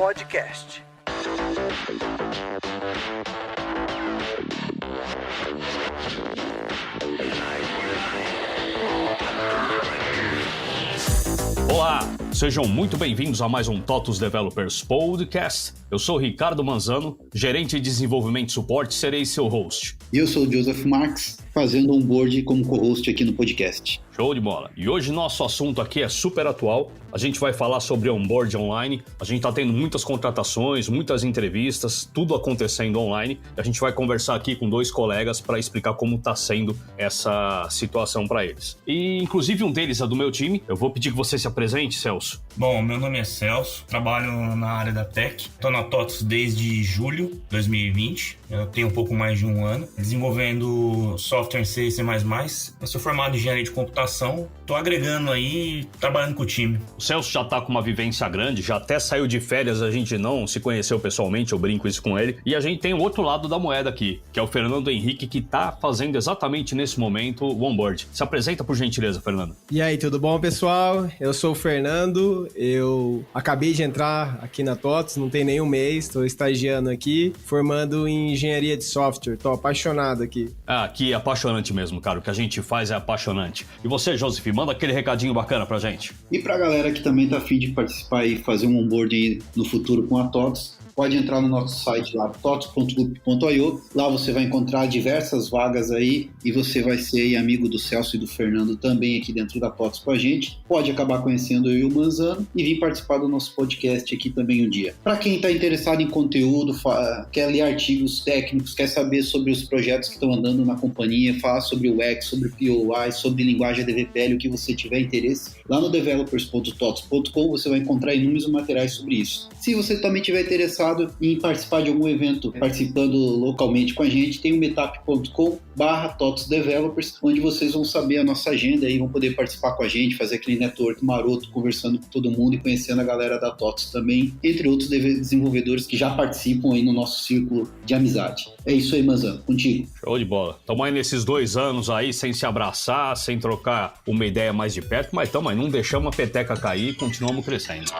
Podcast. Olá, sejam muito bem-vindos a mais um TOTOS Developers Podcast. Eu sou Ricardo Manzano, gerente de desenvolvimento e suporte, serei seu host. E eu sou o Joseph Marques, fazendo onboard como co-host aqui no podcast. Show de bola! E hoje nosso assunto aqui é super atual. A gente vai falar sobre onboard online. A gente está tendo muitas contratações, muitas entrevistas, tudo acontecendo online. A gente vai conversar aqui com dois colegas para explicar como está sendo essa situação para eles. E inclusive um deles é do meu time. Eu vou pedir que você se apresente, Celso. Bom, meu nome é Celso, trabalho na área da Tech. Estou na TOTOS desde julho de 2020. Eu tenho um pouco mais de um ano, desenvolvendo software em C e C++. Eu sou formado em engenharia de computação. Estou agregando aí, trabalhando com o time. O Celso já está com uma vivência grande, já até saiu de férias, a gente não se conheceu pessoalmente, eu brinco isso com ele. E a gente tem o outro lado da moeda aqui, que é o Fernando Henrique, que está fazendo exatamente nesse momento o onboard. Se apresenta por gentileza, Fernando. E aí, tudo bom, pessoal? Eu sou o Fernando, eu acabei de entrar aqui na TOTOS, não tem nem um mês, estou estagiando aqui, formando em engenharia de software, estou apaixonado aqui. Aqui é apaixonante mesmo, cara, o que a gente faz é apaixonante. E você, Joseph, manda aquele recadinho bacana pra gente. E pra galera que também tá afim de participar e fazer um onboard no futuro com a TOTOS, pode entrar no nosso site lá, totos.group.io. Lá você vai encontrar diversas vagas aí e você vai ser amigo do Celso e do Fernando também aqui dentro da TOTOS com a gente. Pode acabar conhecendo eu e o Manzano e vir participar do nosso podcast aqui também um dia. Para quem está interessado em conteúdo, quer ler artigos técnicos, quer saber sobre os projetos que estão andando na companhia, falar sobre o UX, sobre o POI, sobre linguagem DVPL, o que você tiver interesse, lá no developers.totos.com você vai encontrar inúmeros materiais sobre isso. Se você também tiver interessado em participar de algum evento, participando localmente com a gente, tem o meetup.com/TOTOS Developers, onde vocês vão saber a nossa agenda e vão poder participar com a gente, fazer aquele network maroto, conversando com todo mundo e conhecendo a galera da TOTOS também, entre outros desenvolvedores que já participam aí no nosso círculo de amizade. É isso aí, Manzano, contigo. Show de bola. Estamos aí nesses 2 anos aí, sem se abraçar, sem trocar uma ideia mais de perto, mas estamos aí, não deixamos a peteca cair e continuamos crescendo.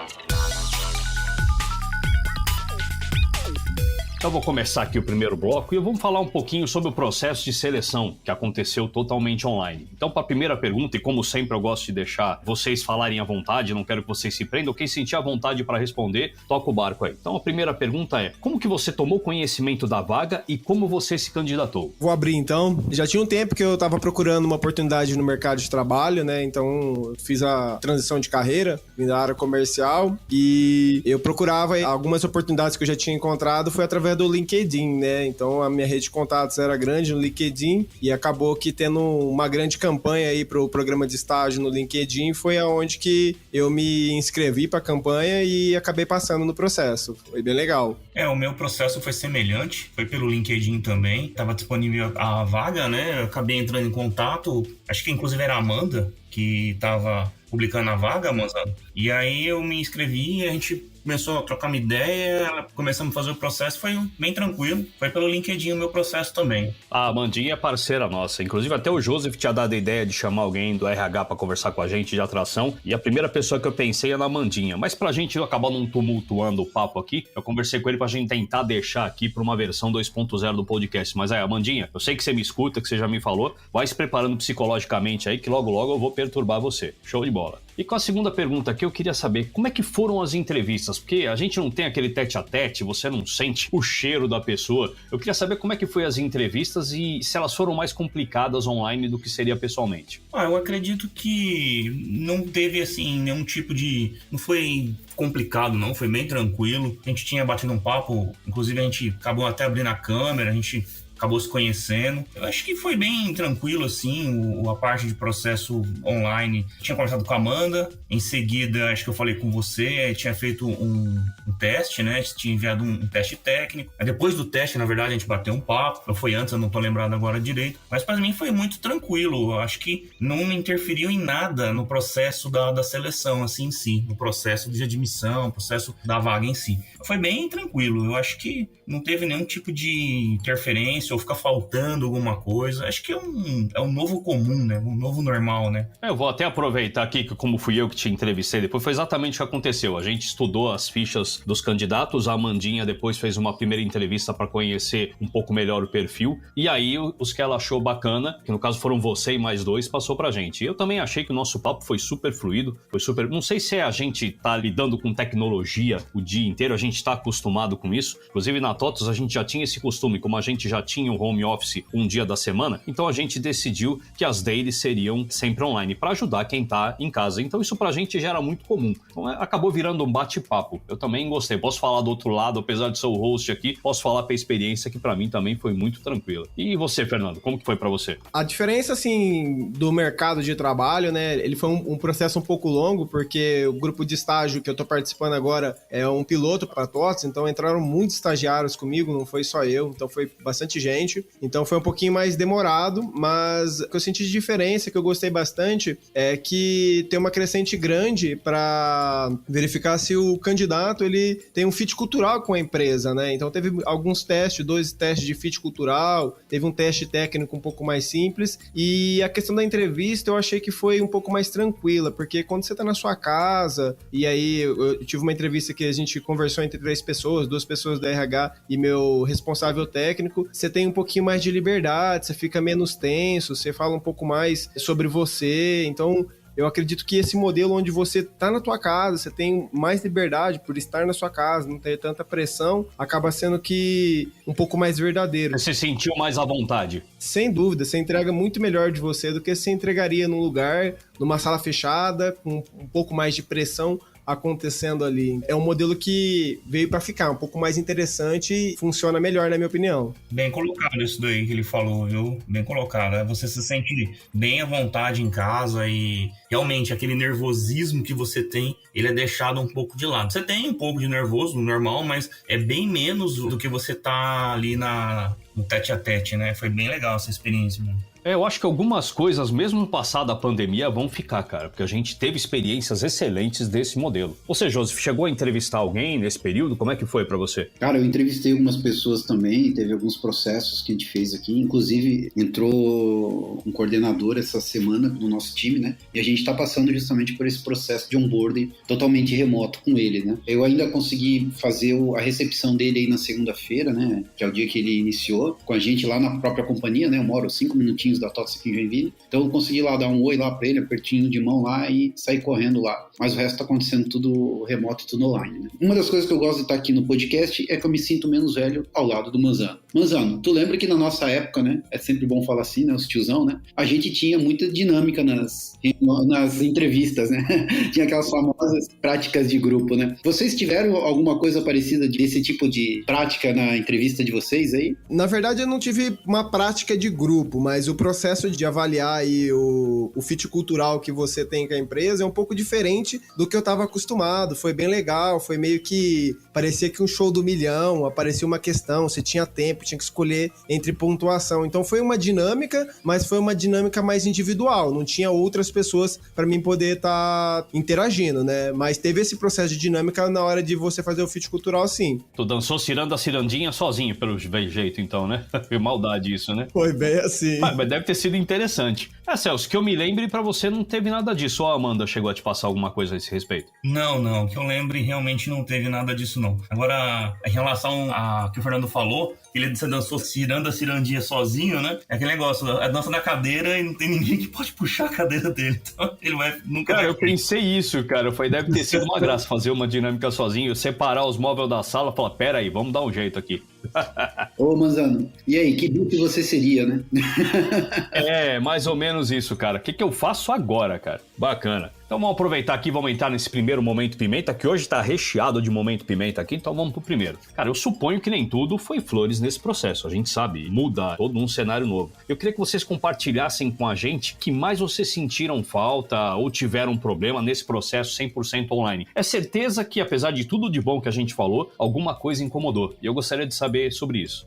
Então vou começar aqui o primeiro bloco e vamos falar um pouquinho sobre o processo de seleção que aconteceu totalmente online. Então, para a primeira pergunta, e como sempre eu gosto de deixar vocês falarem à vontade, não quero que vocês se prendam, quem sentir à vontade para responder, toca o barco aí. Então a primeira pergunta é, como que você tomou conhecimento da vaga e como você se candidatou? Vou abrir então. Já tinha um tempo que eu estava procurando uma oportunidade no mercado de trabalho, né? Então eu fiz a transição de carreira, vim da área comercial e eu procurava algumas oportunidades que eu já tinha encontrado, foi através do LinkedIn, né? Então a minha rede de contatos era grande no LinkedIn e acabou que tendo uma grande campanha aí para o programa de estágio no LinkedIn foi aonde que eu me inscrevi para a campanha e acabei passando no processo. Foi bem legal. O meu processo foi semelhante, foi pelo LinkedIn também, estava disponível a vaga, né? Eu acabei entrando em contato, acho que inclusive era a Amanda que estava publicando a vaga, Manzano. E aí eu me inscrevi e a gente começou a trocar uma ideia, começamos a fazer o processo, foi bem tranquilo. Foi pelo LinkedIn o meu processo também. A Amandinha é parceira nossa. Inclusive até o Joseph tinha dado a ideia de chamar alguém do RH para conversar com a gente de atração. E a primeira pessoa que eu pensei é na Amandinha. Mas pra gente acabar não tumultuando o papo aqui, eu conversei com ele pra gente tentar deixar aqui pra uma versão 2.0 do podcast. Mas aí, Amandinha, eu sei que você me escuta, que você já me falou. Vai se preparando psicologicamente aí, que logo logo eu vou perturbar você. Show de bola. E com a segunda pergunta aqui, eu queria saber como é que foram as entrevistas, porque a gente não tem aquele tete-a-tete, você não sente o cheiro da pessoa. Eu queria saber como é que foi as entrevistas e se elas foram mais complicadas online do que seria pessoalmente. Eu acredito que não teve, assim, nenhum tipo de... Não foi complicado, não, foi bem tranquilo. A gente tinha batido um papo, inclusive a gente acabou até abrindo a câmera, a gente acabou se conhecendo. Eu acho que foi bem tranquilo, assim, a parte de processo online. Tinha conversado com a Amanda, em seguida, acho que eu falei com você, tinha feito um teste, né? Tinha enviado um teste técnico. Aí depois do teste, na verdade, a gente bateu um papo. Não foi antes, eu não tô lembrado agora direito. Mas para mim foi muito tranquilo. Eu acho que não me interferiu em nada no processo da seleção, assim, em si. No processo de admissão, no processo da vaga em si. Foi bem tranquilo. Eu acho que não teve nenhum tipo de interferência ou fica faltando alguma coisa. Acho que é um novo comum, né? Um novo normal, né? Eu vou até aproveitar aqui que, como fui eu que te entrevistei depois, foi exatamente o que aconteceu. A gente estudou as fichas dos candidatos, a Amandinha depois fez uma primeira entrevista para conhecer um pouco melhor o perfil, e aí os que ela achou bacana, que no caso foram você e mais 2, passou pra gente. E eu também achei que o nosso papo foi super fluido, foi super... Não sei se a gente tá lidando com tecnologia o dia inteiro, a gente tá acostumado com isso. Inclusive na TOTOS a gente já tinha esse costume, como a gente já tinha o home office um dia da semana, então a gente decidiu que as dailies seriam sempre online, para ajudar quem tá em casa. Então isso pra gente já era muito comum. Então acabou virando um bate-papo. Eu também gostei. Posso falar do outro lado, apesar de ser o host aqui, posso falar pela experiência que pra mim também foi muito tranquila. E você, Fernando, como que foi pra você? A diferença, assim, do mercado de trabalho, né, ele foi um processo um pouco longo, porque o grupo de estágio que eu tô participando agora é um piloto para TOTOS, então entraram muitos estagiários comigo, não foi só eu, então foi bastante gente, então foi um pouquinho mais demorado, mas o que eu senti de diferença, que eu gostei bastante, é que tem uma crescente grande para verificar se o candidato ele tem um fit cultural com a empresa, né, então teve alguns testes, 2 testes de fit cultural, teve um teste técnico um pouco mais simples, e a questão da entrevista eu achei que foi um pouco mais tranquila, porque quando você tá na sua casa, e aí eu tive uma entrevista que a gente conversou entre 3 pessoas, 2 pessoas da RH e meu responsável técnico, você tem um pouquinho mais de liberdade, você fica menos tenso, você fala um pouco mais sobre você, então eu acredito que esse modelo onde você tá na tua casa, você tem mais liberdade por estar na sua casa, não ter tanta pressão, acaba sendo que um pouco mais verdadeiro. Você se sentiu mais à vontade? Sem dúvida, você entrega muito melhor de você do que você entregaria num lugar, numa sala fechada, com um pouco mais de pressão acontecendo ali. É um modelo que veio para ficar, um pouco mais interessante e funciona melhor, na minha opinião. Bem colocado isso daí que ele falou, viu? Bem colocado. Né? Você se sente bem à vontade em casa e realmente aquele nervosismo que você tem, ele é deixado um pouco de lado. Você tem um pouco de nervoso, normal, mas é bem menos do que você tá ali no tete-a-tete, né? Foi bem legal essa experiência, mano. Eu acho que algumas coisas, mesmo passada a pandemia, vão ficar, cara, porque a gente teve experiências excelentes desse modelo. Você, Joseph, chegou a entrevistar alguém nesse período? Como é que foi pra você? Cara, eu entrevistei algumas pessoas também, teve alguns processos que a gente fez aqui, inclusive entrou um coordenador essa semana no nosso time, né? E a gente tá passando justamente por esse processo de onboarding totalmente remoto com ele, né? Eu ainda consegui fazer a recepção dele aí na segunda-feira, né? Que é o dia que ele iniciou, com a gente lá na própria companhia, né? Eu moro 5 minutinhos da TOTOS aqui em Joinville, então eu consegui lá dar um oi lá pra ele, apertinho de mão lá e sair correndo lá, mas o resto tá acontecendo tudo remoto, tudo online, né? Uma das coisas que eu gosto de estar aqui no podcast é que eu me sinto menos velho ao lado do Manzano. Manzano, tu lembra que na nossa época, né, é sempre bom falar assim, né, os tiozão, né, a gente tinha muita dinâmica nas entrevistas, né, tinha aquelas famosas práticas de grupo, né, vocês tiveram alguma coisa parecida desse tipo de prática na entrevista de vocês aí? Na verdade eu não tive uma prática de grupo, mas o processo de avaliar aí o fit cultural que você tem com a empresa é um pouco diferente do que eu estava acostumado, foi bem legal, foi meio que, parecia que um show do milhão, aparecia uma questão, você tinha tempo, tinha que escolher entre pontuação, então foi uma dinâmica, mas foi uma dinâmica mais individual, não tinha outras pessoas para mim poder estar interagindo, né, mas teve esse processo de dinâmica na hora de você fazer o fit cultural, sim. Tu dançou ciranda cirandinha sozinho, pelo jeito, então, né? Foi maldade isso, né? Foi bem assim. Mas deve ter sido interessante. Celso, que eu me lembre, pra você não teve nada disso. Ou a Amanda chegou a te passar alguma coisa a esse respeito? Não, que eu lembre realmente não teve nada disso, não. Agora, em relação a que o Fernando falou, você dançou cirandinha sozinho, né? É aquele negócio, a dança na cadeira e não tem ninguém que pode puxar a cadeira dele. Então, ele nunca vai... Eu pensei isso, cara. Deve ter sido uma graça fazer uma dinâmica sozinho, separar os móveis da sala e falar, pera aí, vamos dar um jeito aqui. Ô, Manzano, e aí, que bicho você seria, né? É, mais ou menos isso, cara. O que eu faço agora, cara? Bacana. Então vamos aproveitar aqui, vamos entrar nesse primeiro Momento Pimenta, que hoje tá recheado de Momento Pimenta aqui, então vamos pro primeiro. Cara, eu suponho que nem tudo foi flores nesse processo, a gente sabe, muda todo um cenário novo. Eu queria que vocês compartilhassem com a gente que mais vocês sentiram falta ou tiveram problema nesse processo 100% online. É certeza que, apesar de tudo de bom que a gente falou, alguma coisa incomodou, e eu gostaria de saber sobre isso.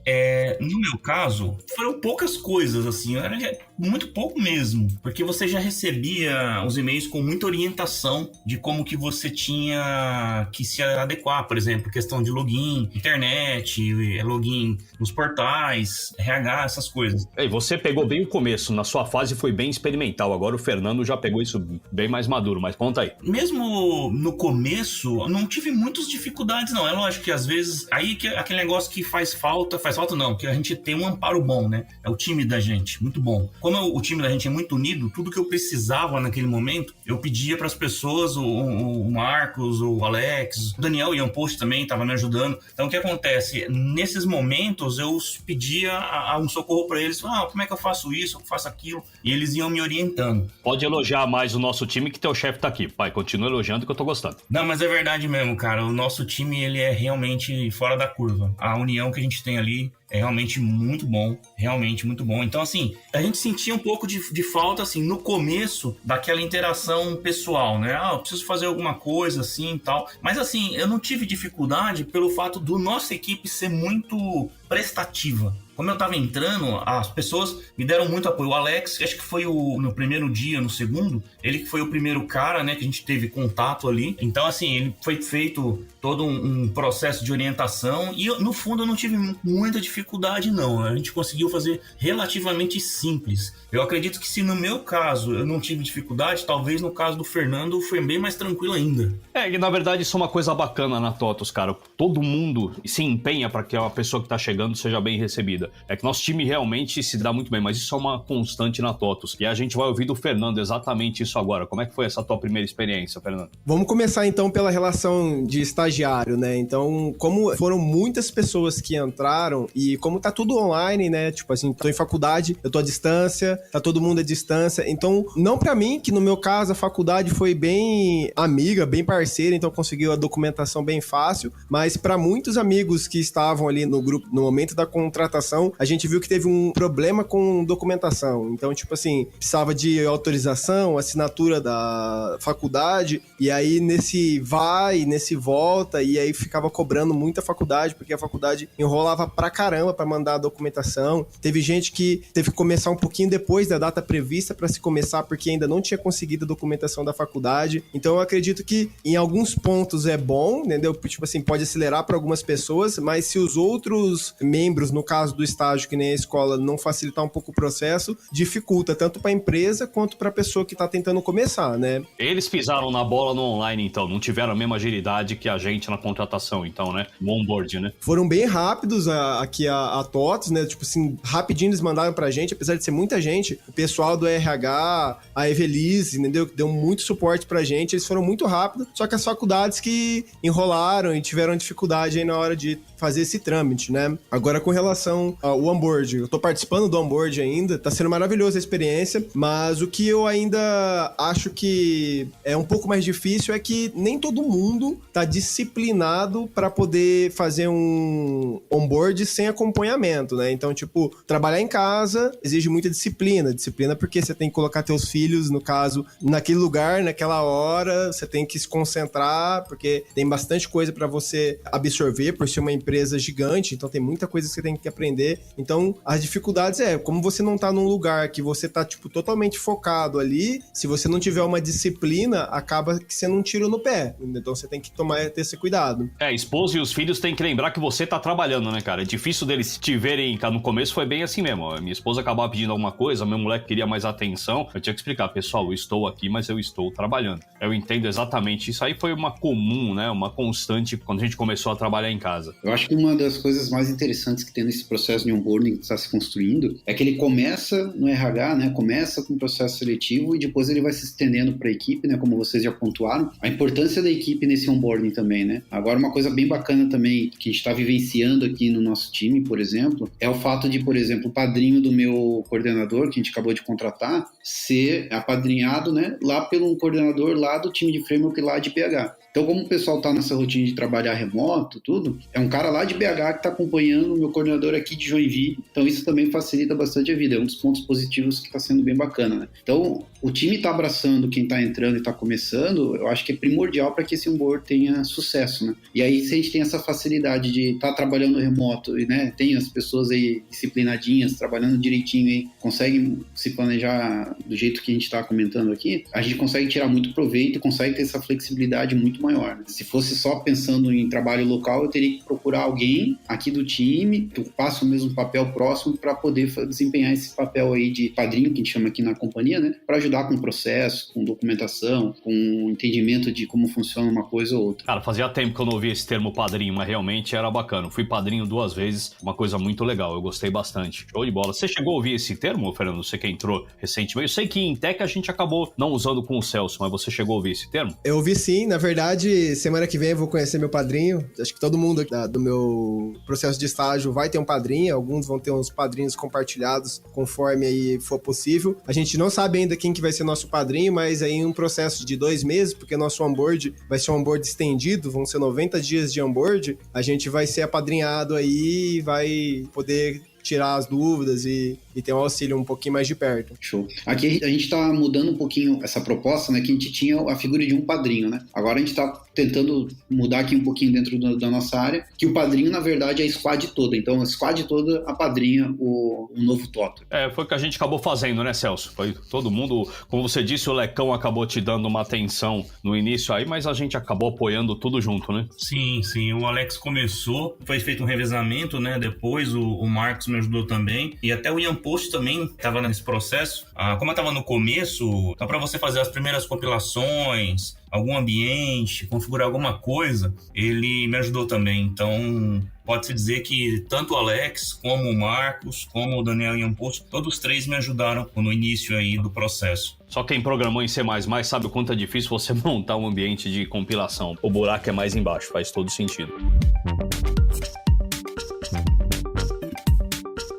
No meu caso, foram poucas coisas, assim, era muito pouco mesmo, porque você já recebia os e-mails com muita orientação de como que você tinha que se adequar, por exemplo, questão de login, internet, login nos portais, RH, essas coisas. E você pegou bem o começo, na sua fase foi bem experimental, agora o Fernando já pegou isso bem mais maduro, mas conta aí. Mesmo no começo, eu não tive muitas dificuldades, não. É lógico que às vezes, aí que aquele negócio que faz falta não, que a gente tem um amparo bom, né? É o time da gente, muito bom. Como o time da gente é muito unido, tudo que eu precisava naquele momento, eu pedia para as pessoas, o Marcos, o Alex, o Daniel Ian Post também estava me ajudando. Então o que acontece? Nesses momentos eu pedia um socorro para eles, como é que eu faço isso, eu faço aquilo, e eles iam me orientando. Pode elogiar mais o nosso time que teu chefe tá aqui, pai, continua elogiando que eu tô gostando. Não, mas é verdade mesmo, cara, o nosso time ele é realmente fora da curva. A união que a gente tem ali é realmente muito bom, realmente muito bom. Então, assim, a gente sentia um pouco de falta, assim, no começo daquela interação pessoal, né? Eu preciso fazer alguma coisa, assim, e tal. Mas, assim, eu não tive dificuldade pelo fato do nossa equipe ser muito prestativa. Como eu tava entrando, as pessoas me deram muito apoio. O Alex, acho que foi no primeiro dia, no segundo, ele que foi o primeiro cara, né, que a gente teve contato ali. Então, assim, ele foi feito todo um processo de orientação e, no fundo, eu não tive muita dificuldade, não. A gente conseguiu fazer relativamente simples. Eu acredito que se no meu caso eu não tive dificuldade, talvez no caso do Fernando foi bem mais tranquilo ainda. E na verdade isso é uma coisa bacana na TOTUS, cara. Todo mundo se empenha para que a pessoa que tá chegando seja bem recebida. É que nosso time realmente se dá muito bem, mas isso é uma constante na TOTUS. E a gente vai ouvir do Fernando exatamente isso agora. Como é que foi essa tua primeira experiência, Fernando? Vamos começar então pela relação de estagiário, né? Então, como foram muitas pessoas que entraram e como tá tudo online, né? Tipo assim, tô em faculdade, eu tô à distância, tá todo mundo à distância. Então, não pra mim, que no meu caso a faculdade foi bem amiga, bem parceira, então conseguiu a documentação bem fácil, mas pra muitos amigos que estavam ali no grupo no momento da contratação, a gente viu que teve um problema com documentação. Então, tipo assim, precisava de autorização, assinatura da faculdade, e aí nesse vai, nesse volta, e aí ficava cobrando muita faculdade, porque a faculdade enrolava pra caramba pra mandar a documentação. Teve gente que teve que começar um pouquinho depois da data prevista pra se começar, porque ainda não tinha conseguido a documentação da faculdade. Então eu acredito que em alguns pontos é bom, entendeu? Tipo assim, pode acelerar para algumas pessoas, mas se os outros membros, no caso do estágio, que nem a escola, não facilitar um pouco o processo, dificulta tanto para a empresa quanto para a pessoa que está tentando começar, né? Eles pisaram na bola no online, então, não tiveram a mesma agilidade que a gente na contratação, então, né? No onboard, né? Foram bem rápidos aqui a TOTUS, né? Tipo assim, rapidinho eles mandaram pra gente, apesar de ser muita gente, o pessoal do RH, a Evelise, entendeu? Que deu muito suporte pra gente, eles foram muito rápidos, só que as faculdades que enrolaram e tiveram dificuldade aí na hora de fazer esse trâmite, né? Agora, com relação ao onboard, eu tô participando do onboard ainda, tá sendo maravilhosa a experiência, mas o que eu ainda acho que é um pouco mais difícil é que nem todo mundo tá disciplinado para poder fazer um onboard sem acompanhamento, né? Então, tipo, trabalhar em casa exige muita disciplina porque você tem que colocar teus filhos, no caso, naquele lugar, naquela hora, você tem que se concentrar, porque tem bastante coisa para você absorver por ser uma empresa gigante, então tem muita coisa que você tem que aprender. Então, as dificuldades como você não tá num lugar que você tá, tipo, totalmente focado ali, se você não tiver uma disciplina, acaba que você não tira no pé. Então, você tem que ter esse cuidado. A esposa e os filhos têm que lembrar que você tá trabalhando, né, cara? É difícil deles te verem, no começo foi bem assim mesmo. A minha esposa acabava pedindo alguma coisa, meu moleque queria mais atenção, eu tinha que explicar, pessoal, eu estou aqui, mas eu estou trabalhando. Eu entendo exatamente isso. Aí foi uma comum, né, uma constante quando a gente começou a trabalhar em casa. Eu acho que uma das coisas mais interessantes que tem nesse processo de onboarding que está se construindo é que ele começa no RH, né, começa com o processo seletivo e depois ele vai se estendendo para a equipe, né, como vocês já pontuaram, a importância da equipe nesse onboarding também, né. Agora, uma coisa bem bacana também que a gente está vivenciando aqui no nosso time, por exemplo, é o fato de, por exemplo, o padrinho do meu coordenador, que a gente acabou de contratar, ser apadrinhado, né, lá pelo coordenador lá do time de framework lá de PH. Então, como o pessoal tá nessa rotina de trabalhar remoto, tudo, é um cara lá de BH que tá acompanhando o meu coordenador aqui de Joinville, então isso também facilita bastante a vida, é um dos pontos positivos que tá sendo bem bacana, né? Então, o time tá abraçando quem tá entrando e tá começando, eu acho que é primordial para que esse onboard tenha sucesso, né? E aí, se a gente tem essa facilidade de estar trabalhando remoto e, né, tem as pessoas aí disciplinadinhas, trabalhando direitinho aí, conseguem se planejar do jeito que a gente tá comentando aqui, a gente consegue tirar muito proveito e consegue ter essa flexibilidade muito maior, né? Se fosse só pensando em trabalho local, eu teria que procurar alguém aqui do time que faça o mesmo papel próximo para poder desempenhar esse papel aí de padrinho, que a gente chama aqui na companhia, né? Para ajudar com o processo, com documentação, com entendimento de como funciona uma coisa ou outra. Cara, fazia tempo que eu não ouvia esse termo padrinho, mas realmente era bacana. Eu fui padrinho 2 vezes, uma coisa muito legal, eu gostei bastante. Show de bola. Você chegou a ouvir esse termo, Fernando? Você que entrou recentemente? Eu sei que em Tech a gente acabou não usando com o Celso, mas você chegou a ouvir esse termo? Eu ouvi sim, na verdade, semana que vem eu vou conhecer meu padrinho. Acho que todo mundo do meu processo de estágio vai ter um padrinho, alguns vão ter uns padrinhos compartilhados conforme aí for possível. A gente não sabe ainda quem que vai ser nosso padrinho, mas aí um processo de 2 meses, porque nosso onboard vai ser um onboard estendido, vão ser 90 dias de onboard, a gente vai ser apadrinhado aí e vai poder tirar as dúvidas e ter um auxílio um pouquinho mais de perto. Show. Aqui a gente tá mudando um pouquinho essa proposta, né, que a gente tinha a figura de um padrinho, né? Agora a gente tá tentando mudar aqui um pouquinho dentro da nossa área, que o padrinho, na verdade, é a squad toda. Então, a squad toda apadrinha o novo Totter. Foi o que a gente acabou fazendo, né, Celso? Foi todo mundo, como você disse, o Lecão acabou te dando uma atenção no início aí, mas a gente acabou apoiando tudo junto, né? Sim, o Alex começou, foi feito um revezamento, né? Depois o Marcos me ajudou também, e até o Ian Post também estava nesse processo. Como eu estava no começo, então para você fazer as primeiras compilações, algum ambiente, configurar alguma coisa, ele me ajudou também. Então, pode-se dizer que tanto o Alex, como o Marcos, como o Daniel Ian Post, todos 3 me ajudaram no início aí do processo. Só quem programou em C++ sabe o quanto é difícil você montar um ambiente de compilação. O buraco é mais embaixo, faz todo sentido.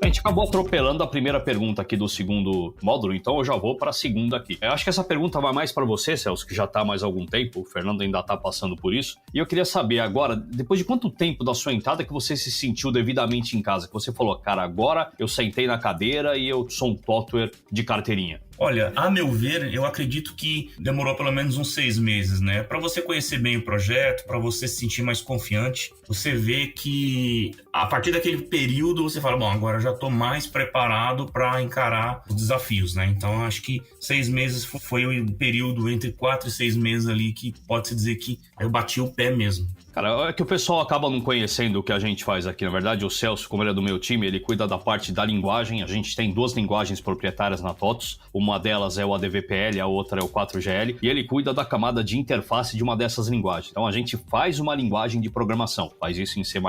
A gente acabou atropelando a primeira pergunta aqui do segundo módulo, então eu já vou para a segunda aqui. Eu acho que essa pergunta vai mais para você, Celso, que já está há mais algum tempo, o Fernando ainda está passando por isso. E eu queria saber agora, depois de quanto tempo da sua entrada que você se sentiu devidamente em casa? Que você falou, cara, agora eu sentei na cadeira e eu sou um software de carteirinha. Olha, a meu ver, eu acredito que demorou pelo menos uns 6 meses, né? Para você conhecer bem o projeto, para você se sentir mais confiante, você vê que a partir daquele período você fala, bom, agora eu já estou mais preparado para encarar os desafios, né? Então, acho que 6 meses foi o período entre 4 e 6 meses ali que pode-se dizer que eu bati o pé mesmo. Cara, é que o pessoal acaba não conhecendo o que a gente faz aqui. Na verdade, o Celso, como ele é do meu time, ele cuida da parte da linguagem. A gente tem 2 linguagens proprietárias na TOTOS. Uma delas é o ADVPL, a outra é o 4GL. E ele cuida da camada de interface de uma dessas linguagens. Então, a gente faz uma linguagem de programação. Faz isso em C++.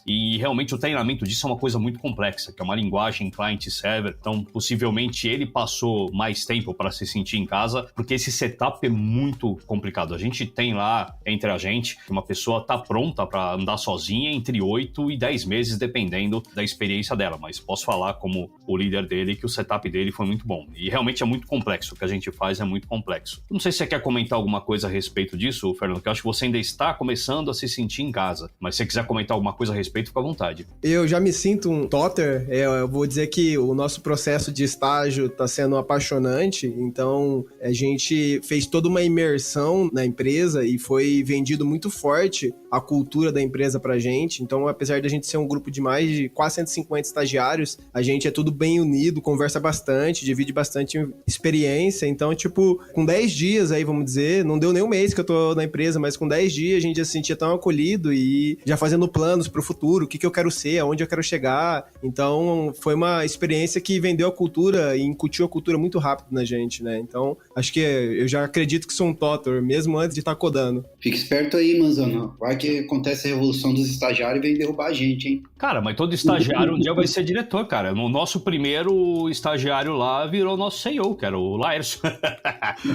E realmente o treinamento disso é uma coisa muito complexa, que é uma linguagem client-server. Então, possivelmente, ele passou mais tempo para se sentir em casa, porque esse setup é muito complicado. A gente tem lá, entre a gente, uma pessoa tá pronta para andar sozinha entre 8 e 10 meses, dependendo da experiência dela, mas posso falar como o líder dele que o setup dele foi muito bom, e realmente é muito complexo, o que a gente faz é muito complexo. Não sei se você quer comentar alguma coisa a respeito disso, Fernando, que eu acho que você ainda está começando a se sentir em casa, mas se você quiser comentar alguma coisa a respeito, fica à vontade. Eu já me sinto um Totter, eu vou dizer que o nosso processo de estágio está sendo apaixonante, então a gente fez toda uma imersão na empresa e foi vendido muito forte a cultura da empresa pra gente. Então, apesar de a gente ser um grupo de mais de quase 150 estagiários, a gente é tudo bem unido, conversa bastante, divide bastante experiência. Então, tipo, com 10 dias aí, vamos dizer, não deu nem um mês que eu tô na empresa, mas com 10 dias a gente já se sentia tão acolhido e já fazendo planos pro futuro, o que eu quero ser, aonde eu quero chegar. Então, foi uma experiência que vendeu a cultura e incutiu a cultura muito rápido na gente, né? Então, acho que eu já acredito que sou um Totter, mesmo antes de estar codando. Fica esperto aí, Manzano. Vai que verdade, acontece a revolução dos estagiários e vem derrubar a gente, hein? Cara, mas todo estagiário um dia vai ser diretor, cara. No nosso primeiro estagiário lá virou nosso CEO, que era o Laércio.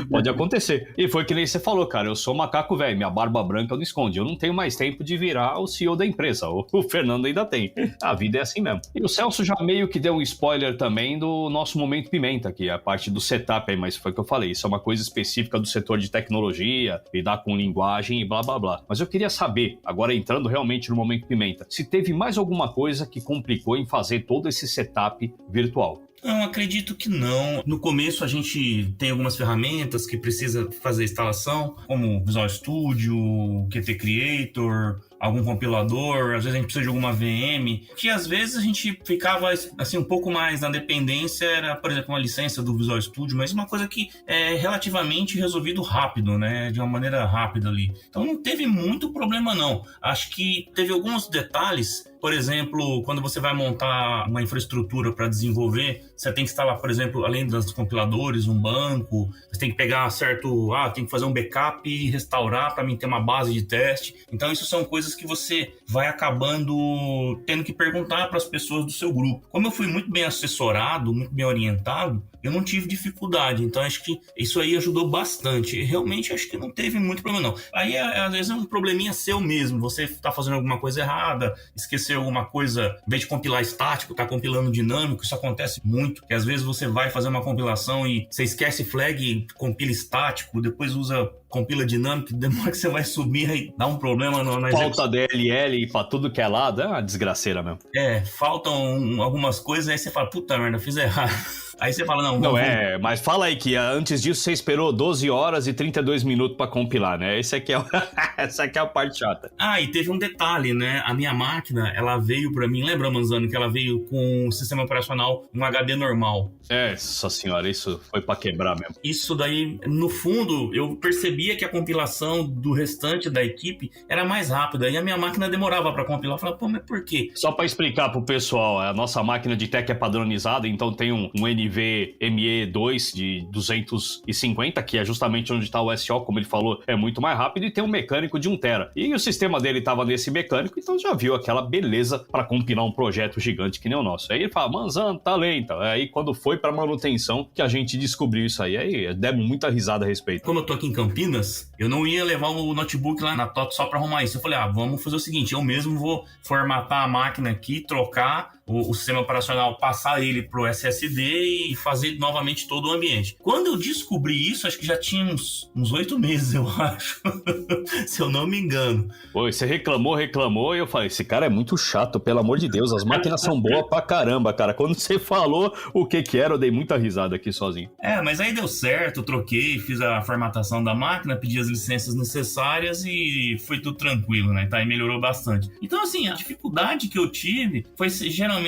Pode acontecer. E foi que nem você falou, cara, eu sou macaco velho, minha barba branca eu não esconde. Eu não tenho mais tempo de virar o CEO da empresa. O Fernando ainda tem. A vida é assim mesmo. E o Celso já meio que deu um spoiler também do nosso Momento Pimenta, que é a parte do setup aí, mas foi o que eu falei. Isso é uma coisa específica do setor de tecnologia, lidar com linguagem e blá blá blá. Mas eu queria saber, agora entrando realmente no Momento Pimenta, se teve mais alguma coisa que complicou em fazer todo esse setup virtual. Não, acredito que não. No começo a gente tem algumas ferramentas que precisa fazer instalação, como Visual Studio, Qt Creator, algum compilador, às vezes a gente precisa de alguma VM, que às vezes a gente ficava assim um pouco mais na dependência, era, por exemplo, uma licença do Visual Studio, mas uma coisa que é relativamente resolvido rápido, né, de uma maneira rápida ali. Então não teve muito problema não. Acho que teve alguns detalhes, por exemplo, quando você vai montar uma infraestrutura para desenvolver, você tem que instalar, por exemplo, além dos compiladores, um banco, você tem que pegar tem que fazer um backup e restaurar para mim ter uma base de teste. Então isso são coisas que você vai acabando tendo que perguntar para as pessoas do seu grupo. Como eu fui muito bem assessorado, muito bem orientado, eu não tive dificuldade, então acho que isso aí ajudou bastante. Realmente acho que não teve muito problema não. Aí às vezes é um probleminha seu mesmo, você está fazendo alguma coisa errada, esqueceu alguma coisa, em vez de compilar estático, está compilando dinâmico, isso acontece muito, que às vezes você vai fazer uma compilação e você esquece flag, compila estático, depois compila dinâmico, demora que você vai subir e dá um problema na execução. Falta DLL pra tudo que é lado, é uma desgraceira mesmo. Faltam algumas coisas, aí você fala, puta merda, fiz errado. Aí você fala, mas fala aí que antes disso você esperou 12 horas e 32 minutos pra compilar, né? Essa aqui é a parte chata. E teve um detalhe, né? A minha máquina, ela veio pra mim, lembra, Manzano, que ela veio com um sistema operacional, um HD normal. Nossa senhora, isso foi pra quebrar mesmo. Isso daí, no fundo, eu percebia que a compilação do restante da equipe era mais rápida, e a minha máquina demorava pra compilar. Eu falava, pô, mas por quê? Só pra explicar pro pessoal, a nossa máquina de tech é padronizada, então tem um NVMe2 de 250, que é justamente onde está o SO, como ele falou, é muito mais rápido, e tem um mecânico de 1 tera. E o sistema dele estava nesse mecânico, então já viu aquela beleza para compilar um projeto gigante que nem o nosso. Aí ele fala, Manzano, tá lenta. Aí quando foi para manutenção que a gente descobriu isso aí demos muita risada a respeito. Como eu tô aqui em Campinas, eu não ia levar o notebook lá na TOTS só para arrumar isso. Eu falei, vamos fazer o seguinte, eu mesmo vou formatar a máquina aqui, trocar o sistema operacional, passar ele pro SSD e fazer novamente todo o ambiente. Quando eu descobri isso, acho que já tinha uns 8 meses, eu acho, se eu não me engano. Pô, você reclamou, e eu falei, esse cara é muito chato, pelo amor de Deus, as máquinas são boas pra caramba, cara. Quando você falou o que era, eu dei muita risada aqui sozinho. Mas aí deu certo, eu troquei, fiz a formatação da máquina, pedi as licenças necessárias e foi tudo tranquilo, né? Tá, e melhorou bastante. Então, assim, a dificuldade que eu tive foi geralmente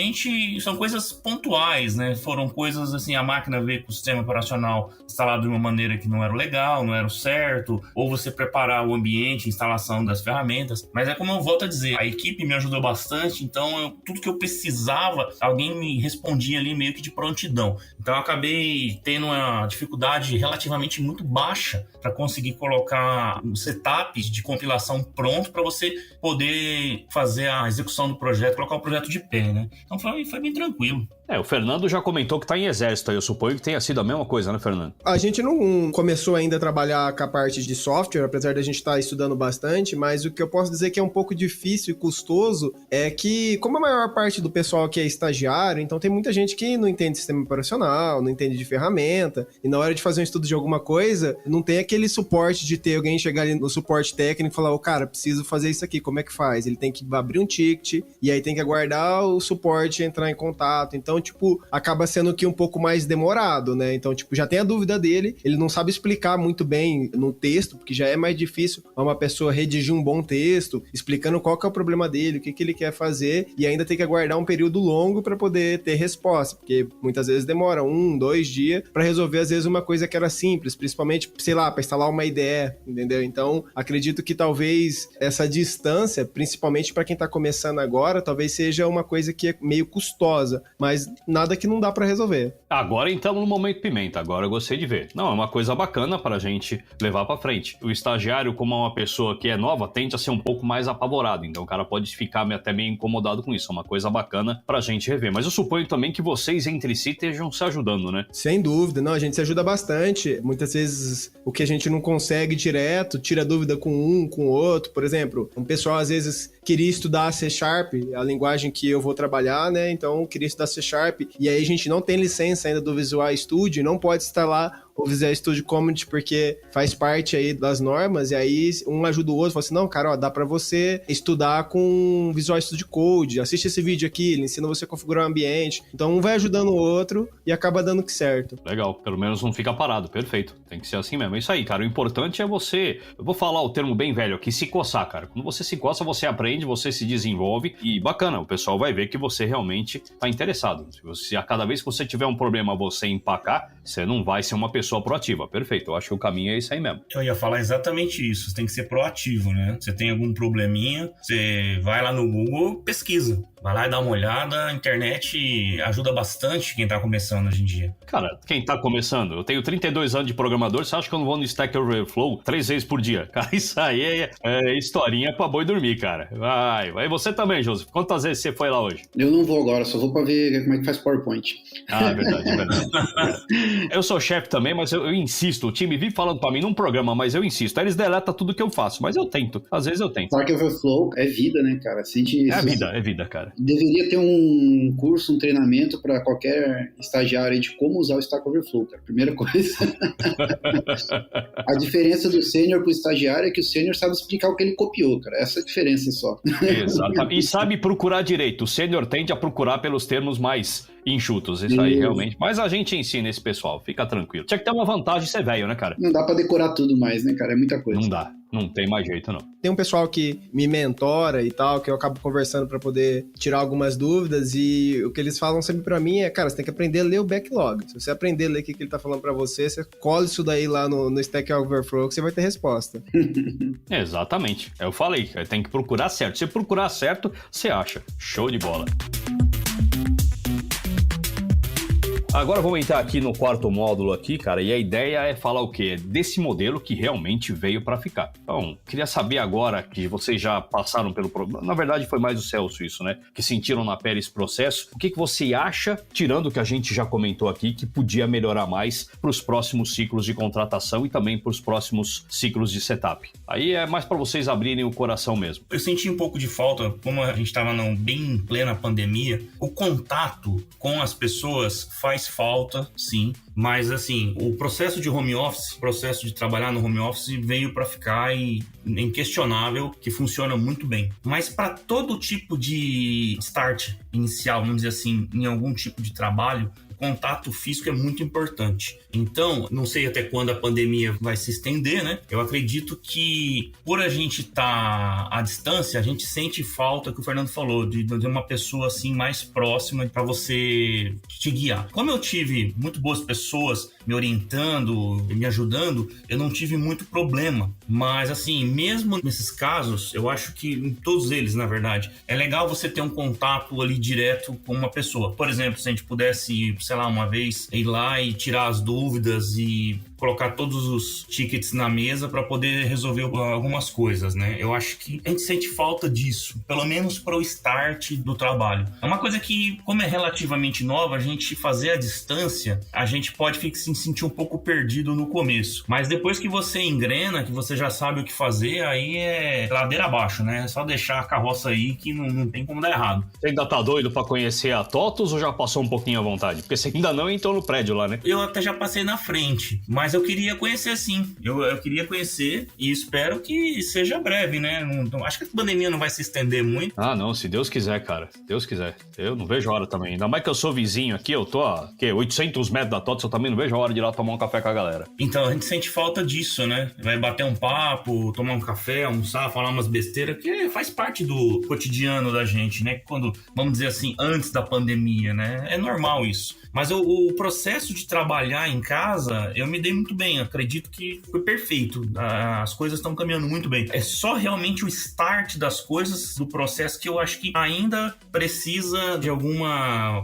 são coisas pontuais, né? Foram coisas assim, a máquina veio com o sistema operacional instalado de uma maneira que não era legal, não era o certo, ou você preparar o ambiente, a instalação das ferramentas. Mas é como eu volto a dizer, a equipe me ajudou bastante, então tudo que eu precisava, alguém me respondia ali meio que de prontidão. Então eu acabei tendo uma dificuldade relativamente muito baixa para conseguir colocar setups de compilação pronto para você poder fazer a execução do projeto, colocar o projeto de pé, né? Então foi bem tranquilo. O Fernando já comentou que tá em exército aí, eu suponho que tenha sido a mesma coisa, né, Fernando? A gente não começou ainda a trabalhar com a parte de software, apesar da gente estar estudando bastante, mas o que eu posso dizer que é um pouco difícil e custoso é que, como a maior parte do pessoal aqui é estagiário, então tem muita gente que não entende sistema operacional, não entende de ferramenta, e na hora de fazer um estudo de alguma coisa, não tem aquele suporte de ter alguém chegar ali no suporte técnico e falar, cara, preciso fazer isso aqui, como é que faz? Ele tem que abrir um ticket, e aí tem que aguardar o suporte entrar em contato, então acaba sendo que um pouco mais demorado, né? Então, já tem a dúvida dele, ele não sabe explicar muito bem no texto, porque já é mais difícil uma pessoa redigir um bom texto, explicando qual que é o problema dele, o que ele quer fazer, e ainda tem que aguardar um período longo para poder ter resposta, porque muitas vezes demora 1, 2 dias para resolver, às vezes, uma coisa que era simples, principalmente, sei lá, para instalar uma IDE, entendeu? Então, acredito que talvez essa distância, principalmente para quem tá começando agora, talvez seja uma coisa que é meio custosa, mas mas nada que não dá pra resolver. Agora então no momento pimenta, agora eu gostei de ver. Não, é uma coisa bacana pra gente levar pra frente. O estagiário, como é uma pessoa que é nova, tende a ser um pouco mais apavorado, então o cara pode ficar até meio incomodado com isso, é uma coisa bacana pra gente rever. Mas eu suponho também que vocês entre si estejam se ajudando, né? Sem dúvida, não, a gente se ajuda bastante. Muitas vezes o que a gente não consegue direto, tira dúvida com um, com o outro. Por exemplo, um pessoal às vezes queria estudar C Sharp, a linguagem que eu vou trabalhar, né? Então queria estudar C Sharp, e aí a gente não tem licença ainda do Visual Studio, não pode instalar o Visual Studio Commit porque faz parte aí das normas, e aí um ajuda o outro, fala assim, não, cara, ó, dá pra você estudar com Visual Studio Code, assiste esse vídeo aqui, ele ensina você a configurar o ambiente, então um vai ajudando o outro e acaba dando certo. Legal, pelo menos não fica parado, perfeito, tem que ser assim mesmo, é isso aí, cara, o importante é você, eu vou falar o termo bem velho aqui, se coçar, cara, quando você se coça, você aprende, você se desenvolve, e bacana, o pessoal vai ver que você realmente tá interessado, se a cada vez que você tiver um problema você empacar, você não vai ser uma pessoa proativa, perfeito, eu acho que o caminho é isso aí mesmo. Eu ia falar exatamente isso, você tem que ser proativo, né? Você tem algum probleminha, você vai lá no Google, pesquisa. Vai lá e dá uma olhada, a internet ajuda bastante quem tá começando hoje em dia. Cara, quem tá começando, eu tenho 32 anos de programador, você acha que eu não vou no Stack Overflow 3 vezes por dia? Cara, isso aí é historinha pra boi dormir, cara. Vai, você também, Joseph, quantas vezes você foi lá hoje? Eu não vou agora, só vou pra ver como é que faz PowerPoint. Ah, é verdade. Eu sou chefe também, mas eu insisto, o time vive falando pra mim num programa, mas eu insisto, aí eles deletam tudo que eu faço, mas eu tento, às vezes eu tento. Stack Overflow é vida, né, cara? É vida, cara. Deveria ter um curso, um treinamento para qualquer estagiário de como usar o Stack Overflow, cara. Primeira coisa. A diferença do sênior pro estagiário é que o sênior sabe explicar o que ele copiou, cara. Essa é a diferença só. Exatamente. E sabe procurar direito. O sênior tende a procurar pelos termos mais enxutos, isso aí, realmente. Mas a gente ensina esse pessoal, fica tranquilo. Tinha que ter uma vantagem ser velho, né, cara? Não dá pra decorar tudo mais, né, cara? É muita coisa. Não dá. Não tem mais jeito, não. Tem um pessoal que me mentora e tal, que eu acabo conversando pra poder tirar algumas dúvidas, e o que eles falam sempre pra mim é, cara, você tem que aprender a ler o backlog. Se você aprender a ler o que ele tá falando pra você, você cola isso daí lá no Stack Overflow que você vai ter resposta. Exatamente. Eu falei, tem que procurar certo. Se procurar certo, você acha. Show de bola. Agora vamos entrar aqui no quarto módulo aqui, cara, e a ideia é falar o quê? Desse modelo que realmente veio para ficar. Então, queria saber agora que vocês já passaram pelo problema, na verdade foi mais o Celso isso, né? Que sentiram na pele esse processo. O que você acha, tirando o que a gente já comentou aqui, que podia melhorar mais para os próximos ciclos de contratação e também para os próximos ciclos de setup? Aí é mais para vocês abrirem o coração mesmo. Eu senti um pouco de falta, como a gente estava bem em plena pandemia, o contato com as pessoas faz falta, sim, mas assim, o processo de home office, o processo de trabalhar no home office veio para ficar e é inquestionável que funciona muito bem. Mas para todo tipo de start inicial, vamos dizer assim, em algum tipo de trabalho, contato físico é muito importante. Então, não sei até quando a pandemia vai se estender, né? Eu acredito que por a gente estar à distância, a gente sente falta, que o Fernando falou, de uma pessoa assim mais próxima para você te guiar. Como eu tive muito boas pessoas me orientando, me ajudando, eu não tive muito problema. Mas assim, mesmo nesses casos, eu acho que em todos eles, na verdade, é legal você ter um contato ali direto com uma pessoa. Por exemplo, se a gente pudesse, sei lá, uma vez ir lá e tirar as dúvidas e colocar todos os tickets na mesa para poder resolver algumas coisas, né? Eu acho que a gente sente falta disso, pelo menos para o start do trabalho. É uma coisa que, como é relativamente nova, a gente fazer à distância, a gente pode se sentir um pouco perdido no começo. Mas depois que você engrena, que você já sabe o que fazer, aí é ladeira abaixo, né? É só deixar a carroça aí que não tem como dar errado. Você ainda tá doido para conhecer a TOTUS ou já passou um pouquinho à vontade? Porque você ainda não entrou no prédio lá, né? Eu até já passei na frente, mas eu queria conhecer sim. Eu queria conhecer e espero que seja breve, né? Acho que a pandemia não vai se estender muito. Ah, não, se Deus quiser, cara. Se Deus quiser. Eu não vejo a hora também. Ainda mais que eu sou vizinho aqui, eu tô a 800 metros da TOTUS, eu também não vejo a hora de ir lá tomar um café com a galera. Então, a gente sente falta disso, né? Vai bater um papo, tomar um café, almoçar, falar umas besteiras, que faz parte do cotidiano da gente, né? Quando, vamos dizer assim, antes da pandemia, né? É normal isso. Mas o processo de trabalhar em casa, eu me dei muito bem, acredito que foi perfeito, as coisas estão caminhando muito bem. É só realmente o start das coisas, do processo, que eu acho que ainda precisa de algum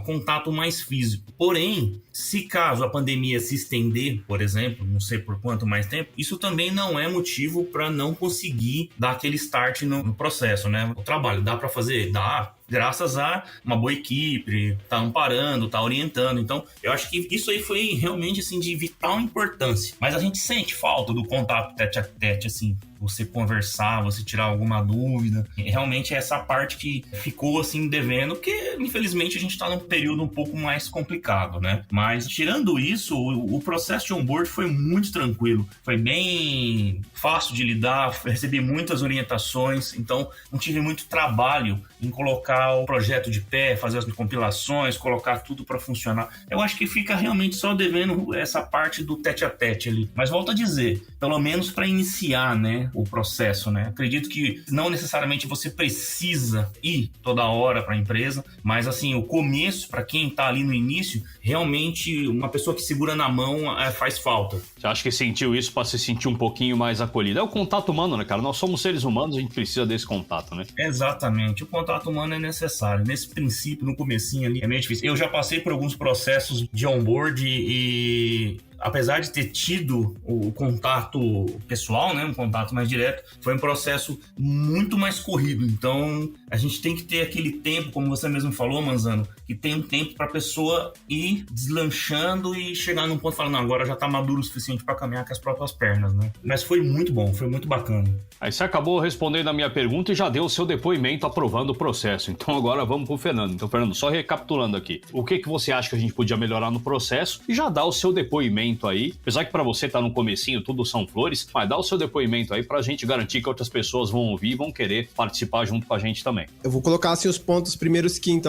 contato mais físico. Porém, se caso a pandemia se estender, por exemplo, não sei por quanto mais tempo, isso também não é motivo para não conseguir dar aquele start no processo, né? O trabalho dá para fazer? Dá, graças a uma boa equipe, tá amparando, tá orientando. Então, eu acho que isso aí foi realmente, assim, de vital importância. Mas a gente sente falta do contato tete a tete, assim, você conversar, você tirar alguma dúvida. E realmente é essa parte que ficou, assim, devendo, porque, infelizmente, a gente tá num período um pouco mais complicado, né? Mas, tirando isso, o processo de onboard foi muito tranquilo. Foi bem fácil de lidar, recebi muitas orientações, então não tive muito trabalho em colocar o projeto de pé, fazer as compilações, colocar tudo para funcionar. Eu acho que fica realmente só devendo essa parte do tete a tete ali. Mas volto a dizer, pelo menos para iniciar, né, o processo, né? Acredito que não necessariamente você precisa ir toda hora para a empresa, mas assim, o começo, para quem está ali no início, realmente uma pessoa que segura na mão faz falta. Você acha que sentiu isso para se sentir um pouquinho mais acolhido? É o contato humano, né, cara? Nós somos seres humanos, a gente precisa desse contato, né? Exatamente. O contato humano é necessário. Nesse princípio, no comecinho ali, é meio difícil. Eu já passei por alguns processos de onboard e apesar de ter tido o contato pessoal, né, um contato mais direto, foi um processo muito mais corrido. Então, a gente tem que ter aquele tempo, como você mesmo falou, Manzano, que tem um tempo para a pessoa ir deslanchando e chegar num ponto falando, não, agora já está maduro o suficiente para caminhar com as próprias pernas, né? Mas foi muito bom, foi muito bacana. Aí você acabou respondendo a minha pergunta e já deu o seu depoimento aprovando o processo. Então agora vamos pro Fernando. Então, Fernando, só recapitulando aqui. O que você acha que a gente podia melhorar no processo? E já dá o seu depoimento aí. Apesar que para você tá no comecinho, tudo são flores, mas dá o seu depoimento aí pra gente garantir que outras pessoas vão ouvir e vão querer participar junto com a gente também. Eu vou colocar assim os pontos primeiros que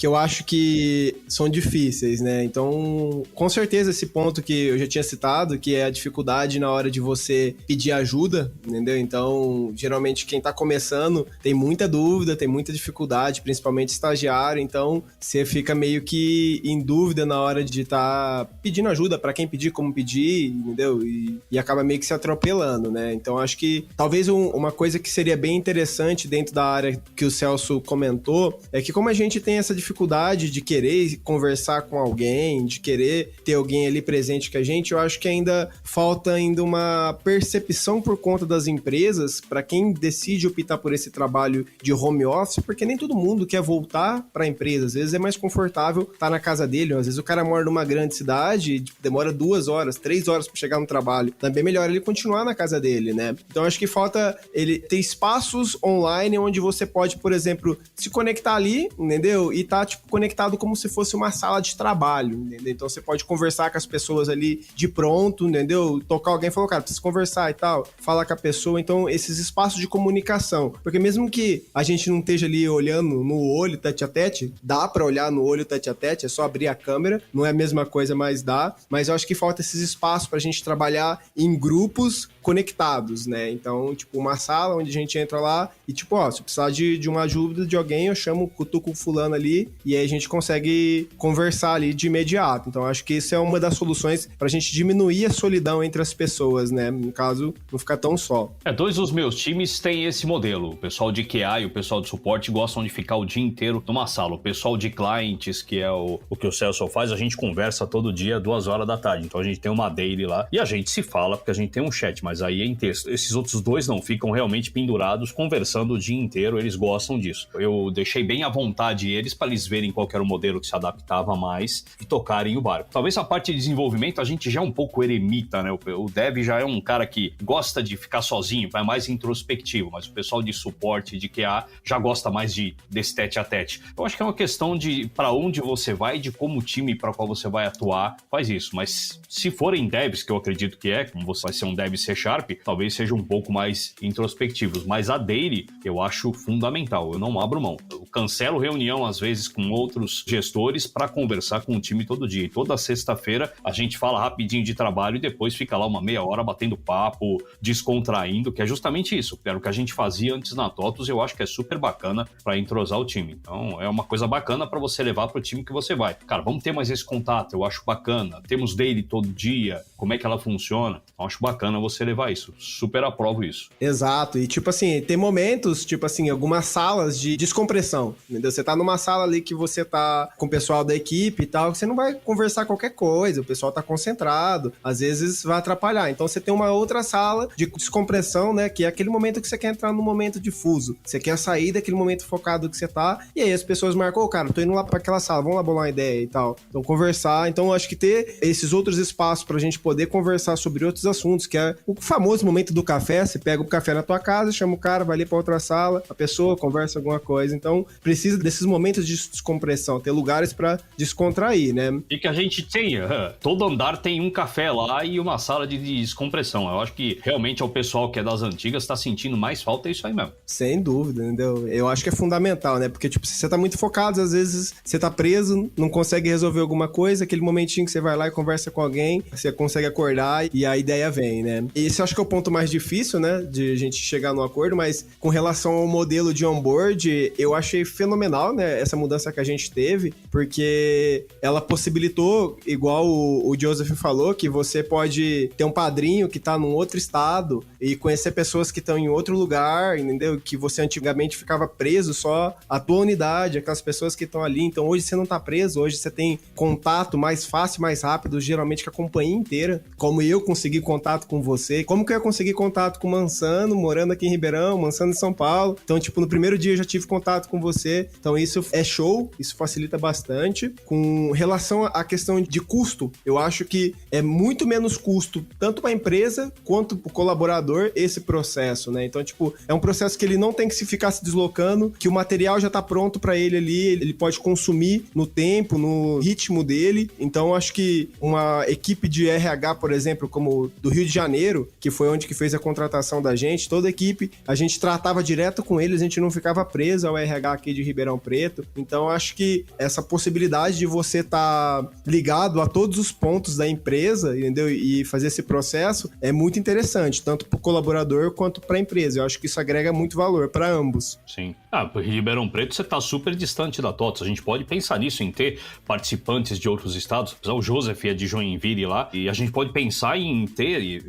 eu acho que são difíceis, né? Então, com certeza esse ponto que eu já tinha citado, que é a dificuldade na hora de você pedir ajuda, entendeu? Então, geralmente quem tá começando tem muita dúvida, tem muita dificuldade, principalmente estagiário, então você fica meio que em dúvida na hora de estar pedindo ajuda para quem pedir, como pedir, entendeu? E acaba meio que se atropelando, né? Então, acho que talvez uma coisa que seria bem interessante dentro da área que o Celso comentou é que como a gente tem essa dificuldade de querer conversar com alguém, de querer ter alguém ali presente com a gente, eu acho que ainda falta uma percepção por conta das empresas para quem decide optar por esse trabalho de home office, porque nem todo mundo quer voltar para a empresa. Às vezes é mais confortável estar na casa dele, às vezes o cara mora numa grande cidade, demora 2 horas, 3 horas para chegar no trabalho. Também é melhor ele continuar na casa dele, né? Então acho que falta ele ter espaços online onde você pode, por exemplo, se conectar ali, entendeu? E tá, conectado como se fosse uma sala de trabalho, entendeu? Então você pode conversar com as pessoas ali de pronto, entendeu? Tocar alguém e falar, cara, precisa conversar e tal, falar com a pessoa. Então, esses espaços de comunicação. Porque mesmo que a gente não esteja ali olhando no olho, tete a tete, dá pra olhar no olho, tete a tete, é só abrir a câmera, não é a mesma coisa, mas dá. Mas eu acho que falta esses espaços pra gente trabalhar em grupos conectados, né? Então, uma sala onde a gente entra lá e, se precisar de uma ajuda de alguém, eu chamo, cutuco o fulano ali e aí a gente consegue conversar ali de imediato. Então, acho que isso é uma das soluções pra gente diminuir a solidão entre as pessoas, né? No caso, não ficar tão só. 2 dos meus times têm esse modelo. O pessoal de QA e o pessoal de suporte gostam de ficar o dia inteiro numa sala. O pessoal de clientes, que é o que o Celso faz, a gente conversa todo dia, 2 horas da tarde. Então, a gente tem uma daily lá e a gente se fala, porque a gente tem um chat, mas aí é em texto. Esses outros 2 não, ficam realmente pendurados, conversando o dia inteiro, eles gostam disso. Eu deixei bem à vontade eles para eles verem qual era o modelo que se adaptava mais e tocarem o barco. Talvez a parte de desenvolvimento a gente já é um pouco eremita, né? O dev já é um cara que gosta de ficar sozinho, vai mais introspectivo, mas o pessoal de suporte, de QA, já gosta mais desse tete a tete. Eu acho que é uma questão de para onde você vai, de como o time para qual você vai atuar faz isso, mas se forem devs, que eu acredito que como você vai ser um dev C# Sharp, talvez seja um pouco mais introspectivos. Mas a daily eu acho fundamental, eu não abro mão. Eu cancelo reunião, às vezes, com outros gestores para conversar com o time todo dia. E toda sexta-feira a gente fala rapidinho de trabalho e depois fica lá uma meia hora batendo papo, descontraindo, que é justamente isso. Era o que a gente fazia antes na TOTUS, eu acho que é super bacana para entrosar o time. Então, é uma coisa bacana para você levar para o time que você vai. Cara, vamos ter mais esse contato, eu acho bacana. Temos daily todo dia, como é que ela funciona. Então, acho bacana você levar isso. Super aprovo isso. Exato. E, tipo assim, tem momentos, tipo assim, algumas salas de descompressão, entendeu? Você tá numa sala ali que você tá com o pessoal da equipe e tal, que você não vai conversar qualquer coisa, o pessoal tá concentrado, às vezes vai atrapalhar. Então, você tem uma outra sala de descompressão, né, que é aquele momento que você quer entrar no momento difuso. Você quer sair daquele momento focado que você tá, e aí as pessoas marcam, cara, tô indo lá pra aquela sala, vamos lá bolar uma ideia e tal. Então, conversar. Então, eu acho que ter esses outros espaços pra gente poder conversar sobre outros assuntos, que é o famoso momento do café. Você pega o café na tua casa, chama o cara, vai ali pra outra sala, a pessoa conversa alguma coisa. Então, precisa desses momentos de descompressão, ter lugares pra descontrair, né? E que a gente tenha, todo andar tem um café lá e uma sala de descompressão. Eu acho que realmente é o pessoal que é das antigas tá sentindo mais falta, é isso aí mesmo. Sem dúvida, entendeu? Eu acho que é fundamental, né? Porque, tipo, se você tá muito focado, às vezes você tá preso, não consegue resolver alguma coisa, aquele momentinho que você vai lá e conversa com alguém, você consegue acordar e a ideia vem, né? E esse eu acho que é o ponto mais difícil, né? De a gente chegar no acordo, mas com relação ao modelo de onboard, eu achei fenomenal, né? Essa mudança que a gente teve, porque ela possibilitou, igual o Joseph falou, que você pode ter um padrinho que tá num outro estado e conhecer pessoas que estão em outro lugar, entendeu? Que você antigamente ficava preso só a tua unidade, aquelas pessoas que estão ali. Então hoje você não tá preso, hoje você tem contato mais fácil, mais rápido, geralmente com a companhia inteira. Como eu consegui contato com você, como que eu ia conseguir contato com o Mansano, morando aqui em Ribeirão, Mansano em São Paulo. Então, tipo, no primeiro dia eu já tive contato com você. Então isso é show, isso facilita bastante. Com relação à questão de custo, eu acho que é muito menos custo, tanto para a empresa quanto para o colaborador, esse processo, né? Então, tipo, é um processo que ele não tem que ficar se deslocando, que o material já tá pronto para ele ali, ele pode consumir no tempo, no ritmo dele. Então, acho que uma equipe de RH, por exemplo, como do Rio de Janeiro, que foi onde que fez a contratação da gente, toda a equipe, a gente tratava direto com eles, a gente não ficava preso ao RH aqui de Ribeirão Preto. Então, acho que essa possibilidade de você estar ligado a todos os pontos da empresa, entendeu? E fazer esse processo é muito interessante, tanto para o colaborador quanto para a empresa. Eu acho que isso agrega muito valor para ambos. Sim. Por Ribeirão Preto você está super distante da TOTUS. A gente pode pensar nisso, em ter participantes de outros estados. O Joseph é de Joinville lá, e a gente pode pensar em ter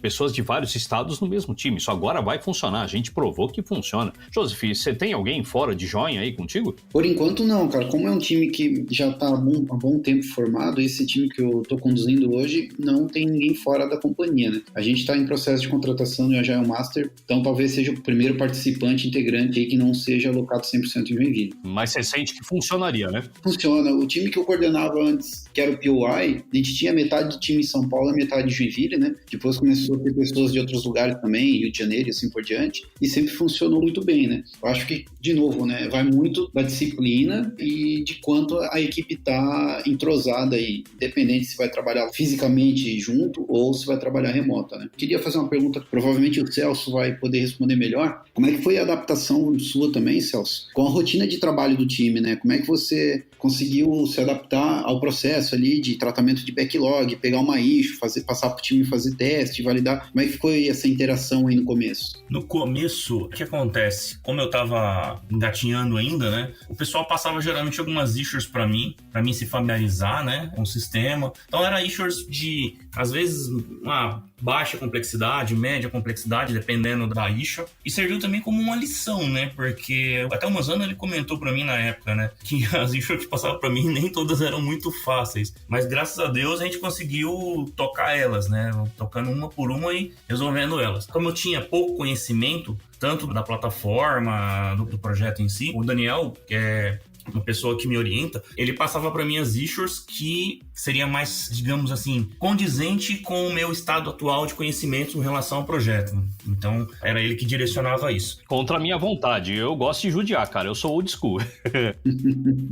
pessoas de vários estados no mesmo time. Isso agora vai funcionar. A gente provou que funciona. Joseph, você tem alguém fora de Join aí contigo? Por enquanto não, cara. Como é um time que já está há bom tempo formado, esse time que eu estou conduzindo hoje não tem ninguém fora da companhia, né? A gente está em processo de contratação no Agile Master, então talvez seja o primeiro participante integrante aí que não seja alocado 100% em Joinville. Mas você sente que funcionaria, né? Funciona. O time que eu coordenava antes, que era o POI, a gente tinha metade do time em São Paulo e metade de Joinville, né? Depois começou a ter pessoas de outros lugares também, Rio de Janeiro e assim por diante, e sempre funcionou muito bem, né? Eu acho que, de novo, né, vai muito da disciplina e de quanto a equipe está entrosada aí, independente se vai trabalhar fisicamente junto ou se vai trabalhar remota, né? Queria fazer uma pergunta, provavelmente o Celso vai poder responder melhor. Como é que foi a adaptação sua também, Celso? Com a rotina de trabalho do time, né? Como é que você conseguiu se adaptar ao processo ali de tratamento de backlog, pegar uma issue, passar para o time fazer teste, validar? Como é que foi essa interação aí no começo? No começo, o que acontece? Como eu estava engatinhando ainda, né? O pessoal passava geralmente algumas issues para mim se familiarizar, né, com o sistema. Então era issues de, às vezes, uma baixa complexidade, média complexidade, dependendo da issue. E serviu também como uma lição, né? Porque até o Manzano, ele comentou para mim na época, né, que as issues que passavam para mim nem todas eram muito fáceis. Mas graças a Deus a gente conseguiu tocar elas, né? Tocando uma por uma e resolvendo elas. Como eu tinha pouco conhecimento, tanto da plataforma, do projeto em si, o Daniel, que é uma pessoa que me orienta, ele passava para mim as issues que seria mais, digamos assim, condizente com o meu estado atual de conhecimentos em relação ao projeto. Então, era ele que direcionava isso. Contra a minha vontade, eu gosto de judiar, cara, eu sou old school.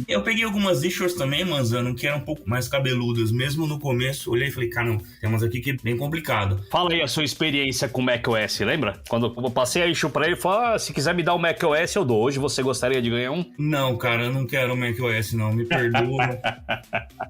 Eu peguei algumas issues também, Manzano, que eram um pouco mais cabeludas. Mesmo no começo, olhei e falei, cara, não, tem umas aqui que é bem complicado. Fala aí a sua experiência com o macOS, lembra? Quando eu passei a issue pra ele, falou, se quiser me dar um macOS, eu dou. Hoje você gostaria de ganhar um? Não, cara, eu não quero o macOS, não. Me perdoa.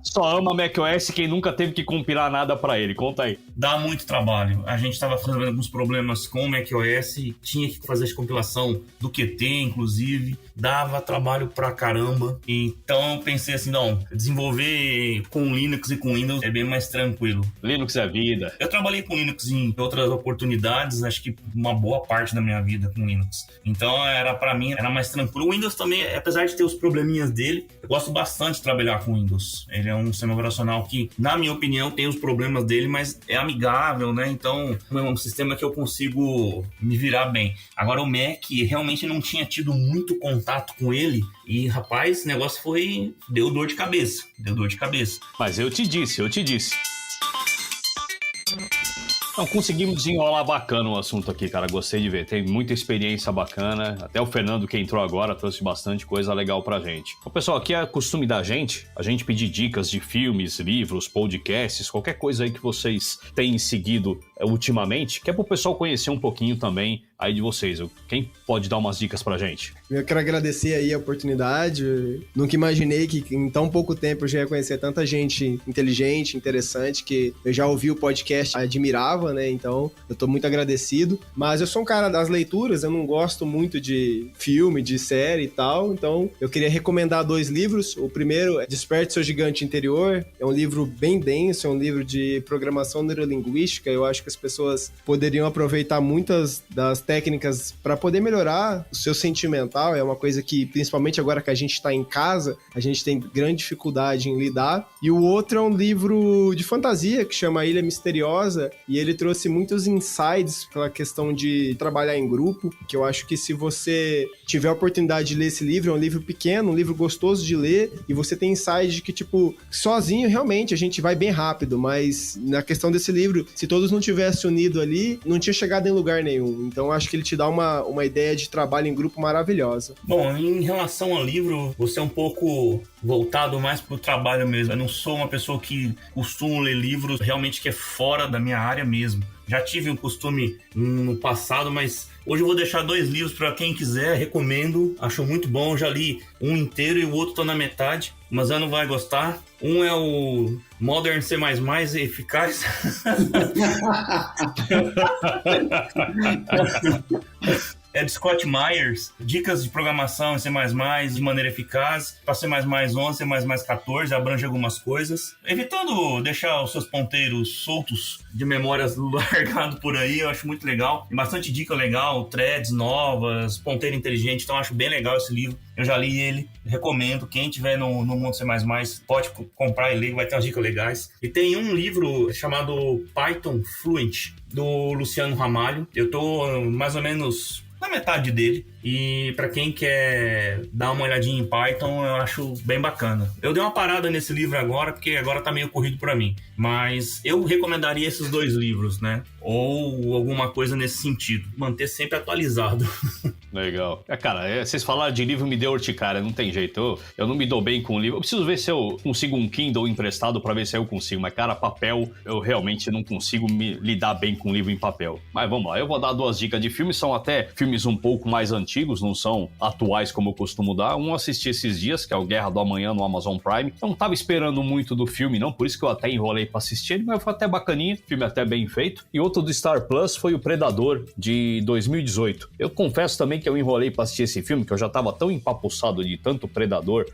Só ama macOS quem nunca teve que compilar nada pra ele. Conta aí. Dá muito trabalho. A gente tava fazendo alguns problemas com o macOS, tinha que fazer a compilação do Qt, inclusive. Dava trabalho pra caramba. Então eu pensei assim, não, desenvolver com Linux e com Windows é bem mais tranquilo. Linux é vida. Eu trabalhei com Linux em outras oportunidades, acho que uma boa parte da minha vida com Linux. Então pra mim era mais tranquilo. O Windows também, apesar de ter os probleminhas dele, eu gosto bastante de trabalhar com Windows. Ele é um sistema operacional que, na minha opinião, tem os problemas dele, mas é amigável, né? Então é um sistema que eu consigo me virar bem. Agora o Mac, realmente não tinha tido muito contato com ele e, rapaz, esse negócio deu dor de cabeça. Mas eu te disse. Não, conseguimos desenrolar bacana o assunto aqui, cara. Gostei de ver. Tem muita experiência bacana. Até o Fernando, que entrou agora, trouxe bastante coisa legal pra gente. Então, pessoal, aqui é costume da gente, a gente pedir dicas de filmes, livros, podcasts, qualquer coisa aí que vocês têm seguido ultimamente, que é pro pessoal conhecer um pouquinho também aí de vocês. Quem pode dar umas dicas pra gente? Eu quero agradecer aí a oportunidade. Eu nunca imaginei que em tão pouco tempo eu já ia conhecer tanta gente inteligente, interessante, que eu já ouvi o podcast, admirava, né? Então, eu tô muito agradecido. Mas eu sou um cara das leituras, eu não gosto muito de filme, de série e tal. Então, eu queria recomendar 2 livros. O primeiro é Desperte Seu Gigante Interior. É um livro bem denso, é um livro de programação neurolinguística. Eu acho que as pessoas poderiam aproveitar muitas das técnicas para poder melhorar o seu sentimental. É uma coisa que, principalmente agora que a gente está em casa, a gente tem grande dificuldade em lidar. E o outro é um livro de fantasia que chama Ilha Misteriosa, e ele trouxe muitos insights pela questão de trabalhar em grupo, que eu acho que se você tiver a oportunidade de ler esse livro, é um livro pequeno, um livro gostoso de ler, e você tem insights de que, tipo, sozinho realmente a gente vai bem rápido, mas na questão desse livro, se todos não tivessem unido ali, não tinha chegado em lugar nenhum. Então acho que ele te dá uma ideia de trabalho em grupo maravilhosa. Bom, em relação ao livro, você é um pouco voltado mais pro trabalho mesmo. Eu não sou uma pessoa que costumo ler livros realmente que é fora da minha área mesmo. Já tive um costume no passado, mas hoje eu vou deixar 2 livros para quem quiser, recomendo, acho muito bom. Eu já li um inteiro e o outro tô na metade, mas não vai gostar. Um é o Modern C++ Eficaz. É de Scott Myers, dicas de programação em C++ de maneira eficaz, para C++ 11, C++ 14, abrange algumas coisas, evitando deixar os seus ponteiros soltos de memórias largado por aí. Eu acho muito legal, tem bastante dica legal, threads novas, ponteiro inteligente, então eu acho bem legal esse livro. Eu já li ele, recomendo, quem tiver no mundo C++ pode comprar e ler, vai ter umas dicas legais. E tem um livro chamado Python Fluent, do Luciano Ramalho. Eu tô mais ou menos na metade dele, e para quem quer dar uma olhadinha em Python, eu acho bem bacana. Eu dei uma parada nesse livro agora, porque agora tá meio corrido para mim, mas eu recomendaria esses 2 livros, né? Ou alguma coisa nesse sentido, manter sempre atualizado. Legal. Cara, vocês falaram de livro, me deu urticária, não tem jeito. Eu não me dou bem com livro. Eu preciso ver se eu consigo um Kindle emprestado pra ver se eu consigo. Mas, cara, papel, eu realmente não consigo me lidar bem com livro em papel. Mas vamos lá, eu vou dar 2 dicas de filmes. São até filmes um pouco mais antigos, não são atuais como eu costumo dar. Um eu assisti esses dias, que é o Guerra do Amanhã no Amazon Prime. Eu não tava esperando muito do filme, não. Por isso que eu até enrolei pra assistir ele, mas foi até bacaninha. Filme até bem feito. E outro do Star Plus foi o Predador, de 2018. Eu confesso também que eu enrolei pra assistir esse filme, que eu já tava tão empapuçado de tanto Predador,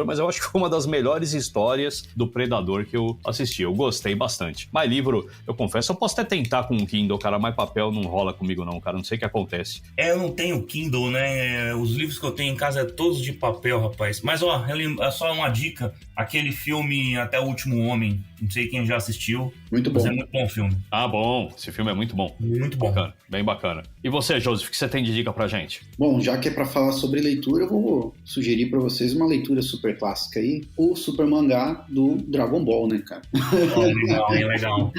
mas eu acho que foi uma das melhores histórias do Predador que eu assisti. Eu gostei bastante. Mas livro, eu confesso, eu posso até tentar com um Kindle, cara, mas papel não rola comigo não, cara, não sei o que acontece. Eu não tenho Kindle, né? Os livros que eu tenho em casa é todos de papel, rapaz. Mas, ó, é só uma dica. Aquele filme Até o Último Homem, não sei quem já assistiu. Muito bom. Mas é muito bom o filme. Ah, bom. Esse filme é muito bom. Muito bom. Bacana, bem bacana. E você, Joseph, o que você tem de dica pra gente? gente. Bom, já que é para falar sobre leitura, eu vou sugerir para vocês uma leitura super clássica aí, o super mangá do Dragon Ball, né, cara? Legal.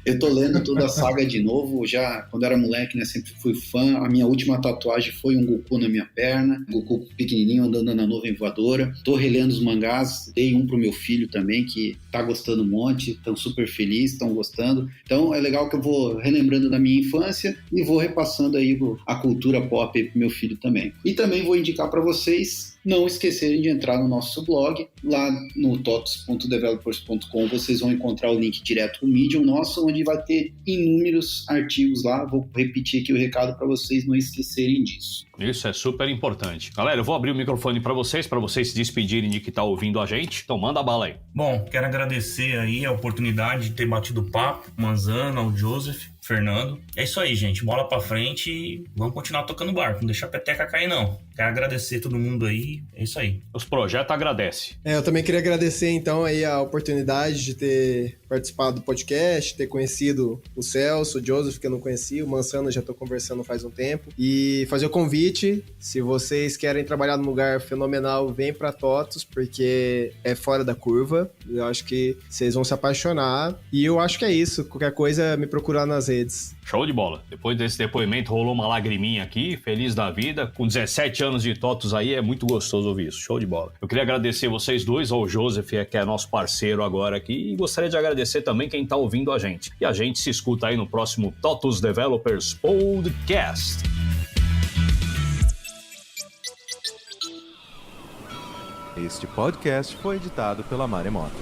Eu tô lendo toda a saga de novo, já quando era moleque, né, sempre fui fã. A minha última tatuagem foi um Goku na minha perna, Goku pequenininho andando na nuvem voadora. Tô relendo os mangás, dei um pro meu filho também, que tá gostando um monte, tão super feliz, tão gostando. Então é legal que eu vou relembrando da minha infância e vou repassando aí a cultura pop aí pro meu filho também. E também vou indicar para vocês não esquecerem de entrar no nosso blog, lá no totos.developers.com vocês vão encontrar o link direto no Medium nosso, onde vai ter inúmeros artigos lá. Vou repetir aqui o recado para vocês não esquecerem disso. Isso é super importante. Galera, eu vou abrir o microfone para vocês se despedirem de que tá ouvindo a gente. Então manda bala aí. Bom, quero agradecer aí a oportunidade de ter batido papo, Manzana, o Joseph, Fernando. É isso aí, gente. Bola pra frente e vamos continuar tocando barco. Não deixa a peteca cair, não. Quero agradecer todo mundo aí. É isso aí. Os projetos agradecem. Eu também queria agradecer, então, aí a oportunidade de ter participado do podcast, ter conhecido o Celso, o Joseph, que eu não conhecia, o Manzana já tô conversando faz um tempo, e fazer o convite, se vocês querem trabalhar num lugar fenomenal, vem pra TOTOS, porque é fora da curva. Eu acho que vocês vão se apaixonar, e eu acho que é isso. Qualquer coisa, me procurar nas redes. Show de bola. Depois desse depoimento rolou uma lagriminha aqui, feliz da vida. Com 17 anos de TOTOS aí, é muito gostoso ouvir isso. Show de bola. Eu queria agradecer vocês dois, ao Joseph, que é nosso parceiro agora aqui, e gostaria de agradecer também quem tá ouvindo a gente. E a gente se escuta aí no próximo TOTOS Developers Podcast. Este podcast foi editado pela Maremoto.